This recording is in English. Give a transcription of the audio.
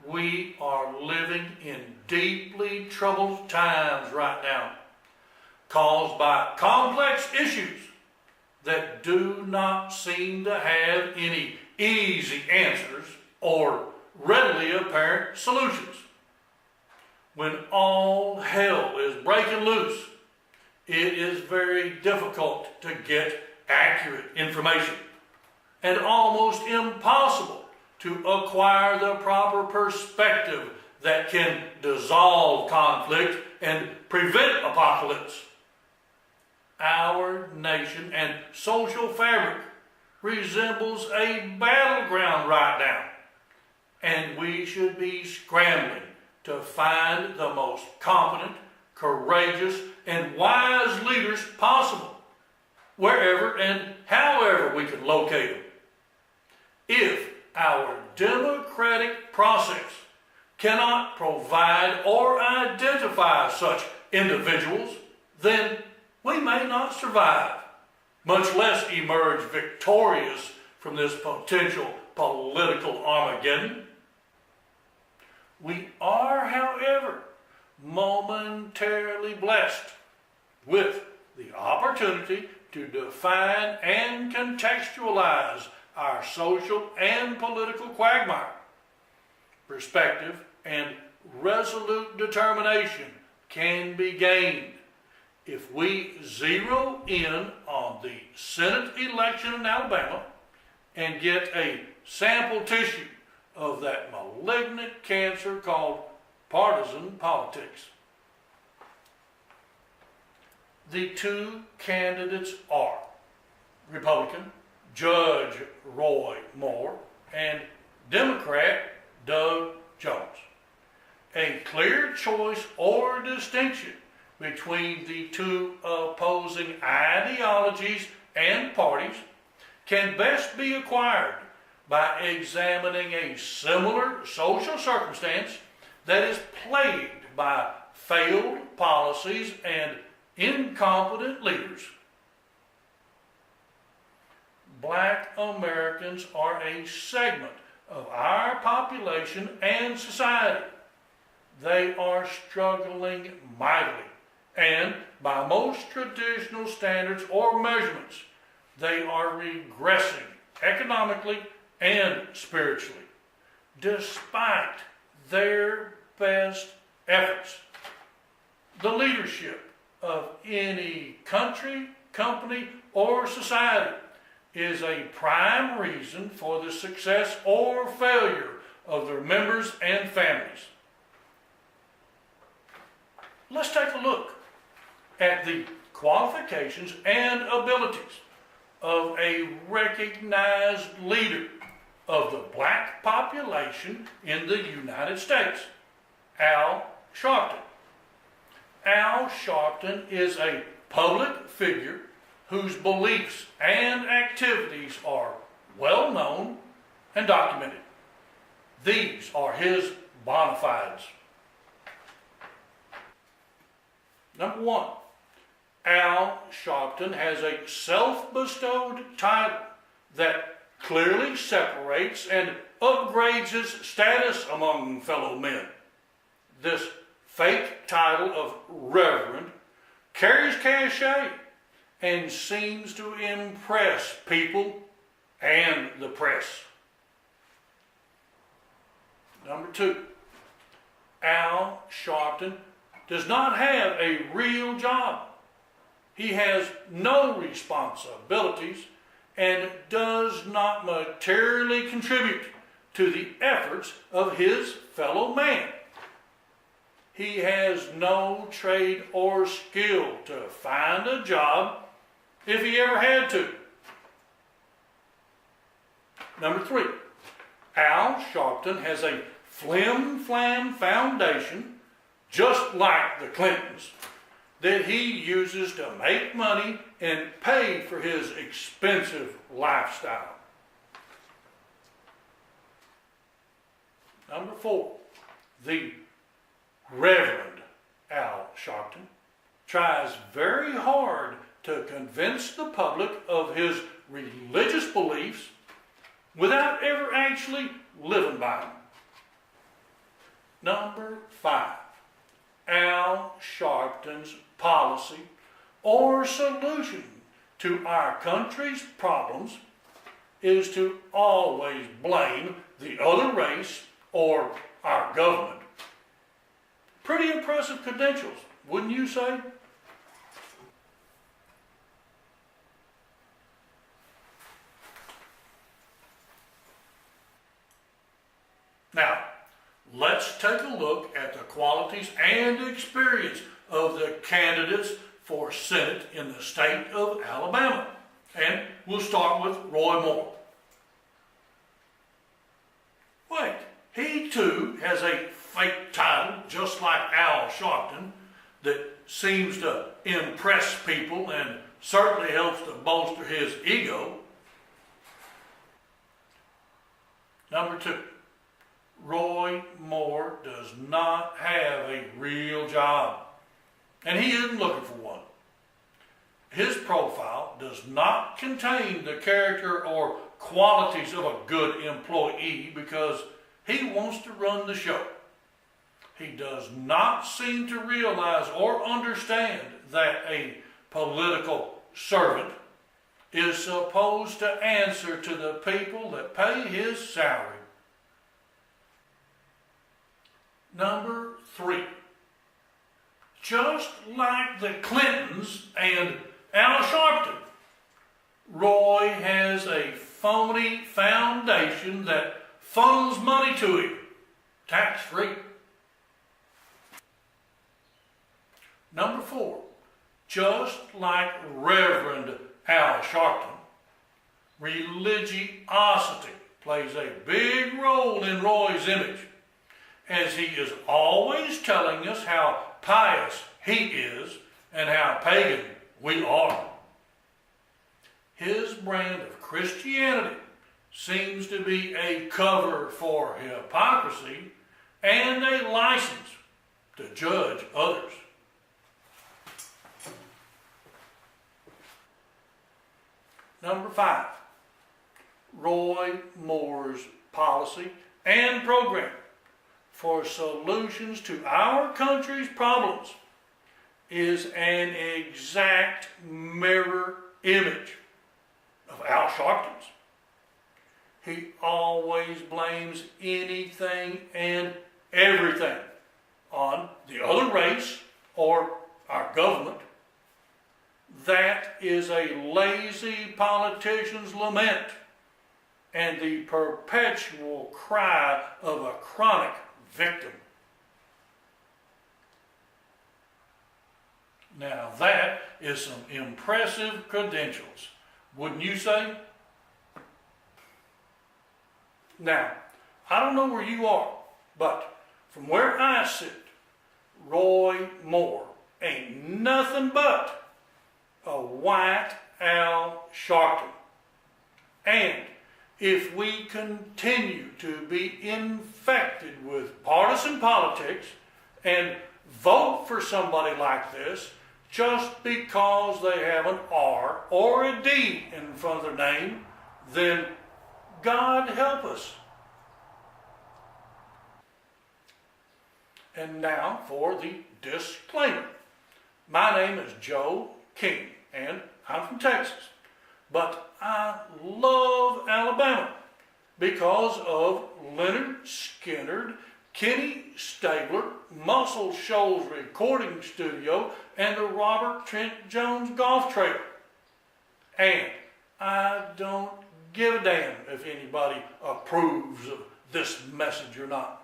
we are living in deeply troubled times right now, caused by complex issues that do not seem to have any easy answers or readily apparent solutions. When all hell is breaking loose, it is very difficult to get accurate information and almost impossible to acquire the proper perspective that can dissolve conflict and prevent apocalypse. Our nation and social fabric resembles a battleground right now, and we should be scrambling to find the most competent, courageous, and wise leaders possible, wherever and however we can locate them. If our democratic process cannot provide or identify such individuals, then we may not survive, much less emerge victorious from this potential political Armageddon. We are, however, momentarily blessed with the opportunity to define and contextualize our social and political quagmire. Perspective and resolute determination can be gained if we zero in on the Senate election in Alabama and get a sample tissue of that malignant cancer called partisan politics. The two candidates are Republican Judge Roy Moore and Democrat Doug Jones. A clear choice or distinction between the two opposing ideologies and parties can best be acquired by examining a similar social circumstance that is plagued by failed policies and incompetent leaders. Black Americans are a segment of our population and society. They are struggling mightily, and by most traditional standards or measurements, they are regressing economically and spiritually, despite their best efforts. The leadership of any country, company, or society is a prime reason for the success or failure of their members and families. Let's take a look at the qualifications and abilities of a recognized leader of the black population in the United States, Al Sharpton. Al Sharpton is a public figure whose beliefs and activities are well known and documented. These are his bona fides. Number one, Al Sharpton has a self-bestowed title that clearly separates and upgrades his status among fellow men. This fake title of Reverend carries cachet and seems to impress people and the press. Number two, Al Sharpton does not have a real job. He has no responsibilities and does not materially contribute to the efforts of his fellow man. He has no trade or skill to find a job if he ever had to. Number three, Al Sharpton has a flim-flam foundation, just like the Clintons, that he uses to make money and pay for his expensive lifestyle. Number four, the Reverend Al Sharpton tries very hard to convince the public of his religious beliefs without ever actually living by them. Number 5, Al Sharpton's policy or solution to our country's problems is to always blame the other race or our government. Pretty impressive credentials, wouldn't you say? Now, let's take a look at the qualities and experience of the candidates for Senate in the state of Alabama. And we'll start with Roy Moore. Wait, he too has a fake title, just like Al Sharpton, that seems to impress people and certainly helps to bolster his ego. Number 2, Roy Moore does not have a real job, and he isn't looking for one. His profile does not contain the character or qualities of a good employee because he wants to run the show. He does not seem to realize or understand that a political servant is supposed to answer to the people that pay his salary. Number 3, just like the Clintons and Al Sharpton, Roy has a phony foundation that funnels money to him, tax-free. Number 4, just like Reverend Al Sharpton, religiosity plays a big role in Roy's image, as he is always telling us how pious he is and how pagan we are. His brand of Christianity seems to be a cover for hypocrisy and a license to judge others. Number 5, Roy Moore's policy and program for solutions to our country's problems is an exact mirror image of Al Sharpton's. He always blames anything and everything on the other race or our government. That is a lazy politician's lament and the perpetual cry of a chronic victim. Now that is some impressive credentials, wouldn't you say? Now, I don't know where you are, but from where I sit, Roy Moore ain't nothing but a white Al Sharpton. And if we continue to be infected with partisan politics and vote for somebody like this just because they have an R or a D in front of their name, then God help us. And now for the disclaimer. My name is Joe King, and I'm from Texas. But I love Alabama because of Leonard Skinner, Kenny Stabler, Muscle Shoals Recording Studio, and the Robert Trent Jones Golf Trail. And I don't give a damn if anybody approves of this message or not.